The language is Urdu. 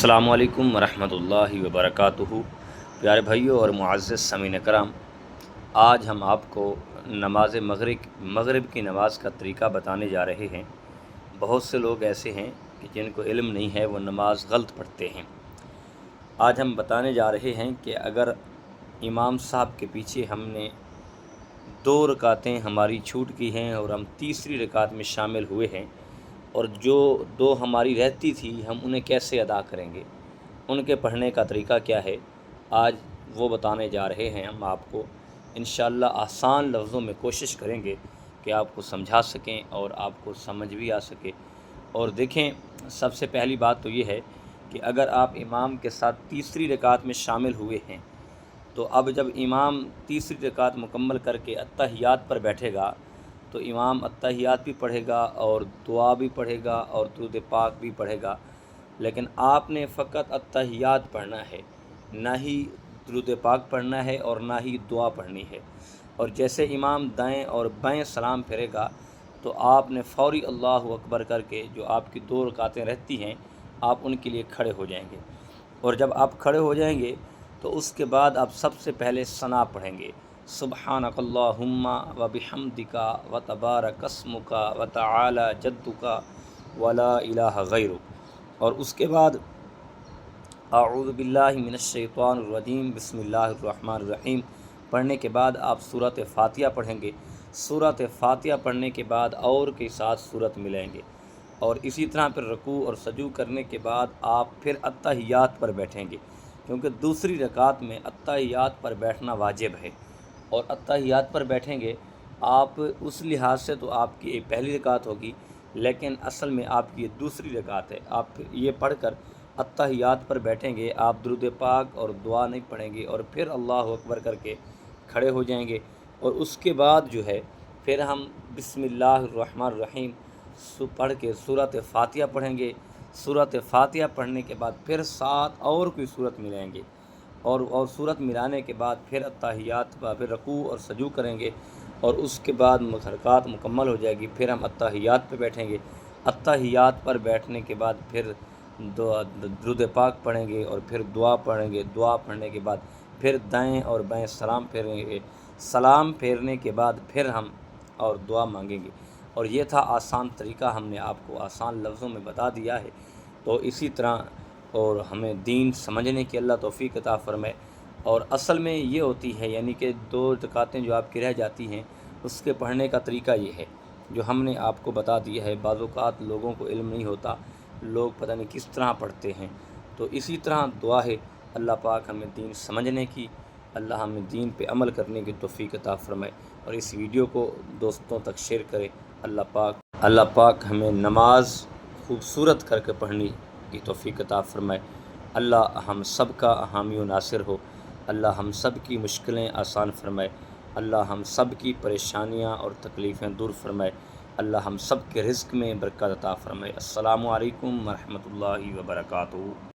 السلام علیکم ورحمۃ اللہ وبرکاتہ۔ پیارے بھائیوں اور معزز سامعین کرام، آج ہم آپ کو نماز مغرب کی نماز کا طریقہ بتانے جا رہے ہیں۔ بہت سے لوگ ایسے ہیں کہ جن کو علم نہیں ہے، وہ نماز غلط پڑھتے ہیں۔ آج ہم بتانے جا رہے ہیں کہ اگر امام صاحب کے پیچھے ہم نے 2 رکعتیں ہماری چھوٹ کی ہیں اور ہم تیسری رکعت میں شامل ہوئے ہیں، اور جو 2 ہماری رہتی تھی ہم انہیں کیسے ادا کریں گے، ان کے پڑھنے کا طریقہ کیا ہے، آج وہ بتانے جا رہے ہیں ہم آپ کو۔ انشاءاللہ آسان لفظوں میں کوشش کریں گے کہ آپ کو سمجھا سکیں اور آپ کو سمجھ بھی آ سکے۔ اور دیکھیں، سب سے پہلی بات تو یہ ہے کہ اگر آپ امام کے ساتھ تیسری رکعت میں شامل ہوئے ہیں، تو اب جب امام تیسری رکعت مکمل کر کے اتحیات پر بیٹھے گا تو امام اتحیات بھی پڑھے گا اور دعا بھی پڑھے گا اور درود پاک بھی پڑھے گا، لیکن آپ نے فقط اتحیات پڑھنا ہے، نہ ہی درود پاک پڑھنا ہے اور نہ ہی دعا پڑھنی ہے۔ اور جیسے امام دائیں اور بائیں سلام پھیرے گا تو آپ نے فوری اللہ اکبر کر کے جو آپ کی 2 رکعتیں رہتی ہیں، آپ ان کے لیے کھڑے ہو جائیں گے۔ اور جب آپ کھڑے ہو جائیں گے تو اس کے بعد آپ سب سے پہلے ثنا پڑھیں گے، سبحانک اللہم و بحمدک و تبارک اسمک و تعالی جدک ولا الہ غیرک۔ اور اس کے بعد اعوذ باللہ من الشیطان الرجیم بسم اللہ الرحمن الرحیم پڑھنے کے بعد آپ سورۃ فاتحہ پڑھیں گے۔ سورۃ فاتحہ پڑھنے کے بعد اور کے ساتھ سورت ملائیں گے، اور اسی طرح پھر رکوع اور سجود کرنے کے بعد آپ پھر اتحیات پر بیٹھیں گے، کیونکہ دوسری رکعت میں اتحیات پر بیٹھنا واجب ہے۔ اور اتحیات پر بیٹھیں گے آپ، اس لحاظ سے تو آپ کی پہلی رکعت ہوگی، لیکن اصل میں آپ کی یہ دوسری رکعت ہے۔ آپ یہ پڑھ کر اتحیات پر بیٹھیں گے، آپ درود پاک اور دعا نہیں پڑھیں گے، اور پھر اللہ اکبر کر کے کھڑے ہو جائیں گے۔ اور اس کے بعد جو ہے پھر ہم بسم اللہ الرحمن الرحیم پڑھ کے سورۃ فاتحہ پڑھیں گے۔ سورۃ فاتحہ پڑھنے کے بعد پھر 7 اور کوئی سورت ملائیں گے، اور سورت ملانے کے بعد پھر اتحیات پھر رکوع اور سجود کریں گے، اور اس کے بعد رکعت مکمل ہو جائے گی، پھر ہم اتحیات پہ بیٹھیں گے۔ اتحیات پر بیٹھنے کے بعد پھر درود پاک پڑھیں گے اور پھر دعا پڑھیں گے۔ دعا پڑھنے کے بعد پھر دائیں اور بائیں سلام پھیریں گے۔ سلام پھیرنے کے بعد پھر ہم اور دعا مانگیں گے۔ اور یہ تھا آسان طریقہ، ہم نے آپ کو آسان لفظوں میں بتا دیا ہے۔ تو اسی طرح اور ہمیں دین سمجھنے کی اللہ توفیق عطا فرمائے۔ اور اصل میں یہ ہوتی ہے، یعنی کہ 2 رکعتیں جو آپ کی رہ جاتی ہیں، اس کے پڑھنے کا طریقہ یہ ہے جو ہم نے آپ کو بتا دیا ہے۔ بعض اوقات لوگوں کو علم نہیں ہوتا، لوگ پتہ نہیں کس طرح پڑھتے ہیں۔ تو اسی طرح دعا ہے اللہ پاک ہمیں دین سمجھنے کی، اللہ ہمیں دین پہ عمل کرنے کی توفیق عطا فرمائے۔ اور اس ویڈیو کو دوستوں تک شیئر کرے۔ اللہ پاک ہمیں نماز خوبصورت کر کے پڑھنے کی توفیق عطا فرمائے۔ اللہ ہم سب کا حامی و ناصر ہو۔ اللہ ہم سب کی مشکلیں آسان فرمائے۔ اللہ ہم سب کی پریشانیاں اور تکلیفیں دور فرمائے۔ اللہ ہم سب کے رزق میں برکت عطا فرمائے۔ السلام علیکم ورحمۃ اللہ وبرکاتہ۔